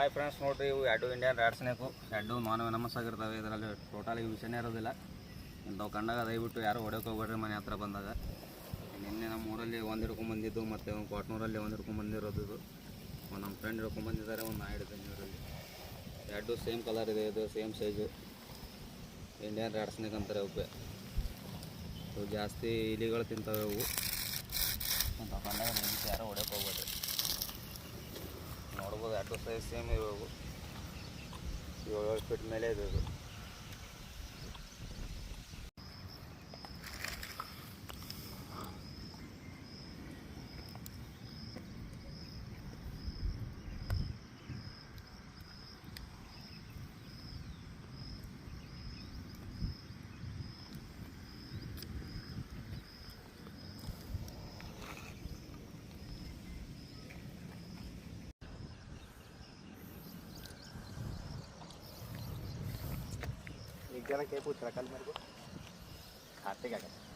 Hi friends, ನೋಡಿರಿ ಇವು ಎರಡು ಇಂಡಿಯನ್ ರ್ಯಾಟ್ ಸ್ನೇಕು, ಎರಡು ಮಾನವ ಆಗಿರ್ತವೆ. ಇದರಲ್ಲಿ ಟೋಟಲ್ ವಿಷಯನೇ ಇರೋದಿಲ್ಲ. ಇಂಥವು ಕಂಡಾಗ ದಯವಿಟ್ಟು ಯಾರು ಹೊಡೆಯೋಕೆ ಹೋಗ್ಬೇಡ್ರಿ ಮನೆ ಹತ್ರ ಬಂದಾಗ. ನಿನ್ನೆ ನಮ್ಮ ಊರಲ್ಲಿ ಒಂದು ಹಿಡ್ಕೊಂಬಂದಿದ್ದು, ಮತ್ತು ಒಂದು ಕ್ವಾಟ್ನೂರಲ್ಲಿ ಒಂದು ಹಿಡ್ಕೊಂಬಂದಿರೋದು. ಇದು ನಮ್ಮ ಫ್ರೆಂಡ್ ಹಿಡ್ಕೊಂಬಂದಿದ್ದಾರೆ, ಒಂದು ನಾ ಹಿಡಿದ್ದೀನಿ ಇವರಲ್ಲಿ. ಎರಡು ಸೇಮ್ ಕಲರ್ ಇದೆ, ಇದು same size. Indian rat snake ಅಂತಾರೆ ಅವಕ್ಕೆ. ಇವು ಜಾಸ್ತಿ ಇಲಿಗಳು ತಿಂತವೆ ಅವು. ಇಂಥವು ಕಂಡಾಗ ದಯವಿಟ್ಟು ಯಾರು ಹೊಡೆಯೋಕೆ ಹೋಗ್ಬೇಡ್ರಿ. ನೋಡ್ಬೋದು, ಎರಡು ಸೈಜ್ ಸೇಮ್ ಇವು. 7 ಫೀಟ್ ಮೇಲೆ ಇದೆ ಇದು. एक जना क्या पूछ रहा कल मेरे को खाते क्या करते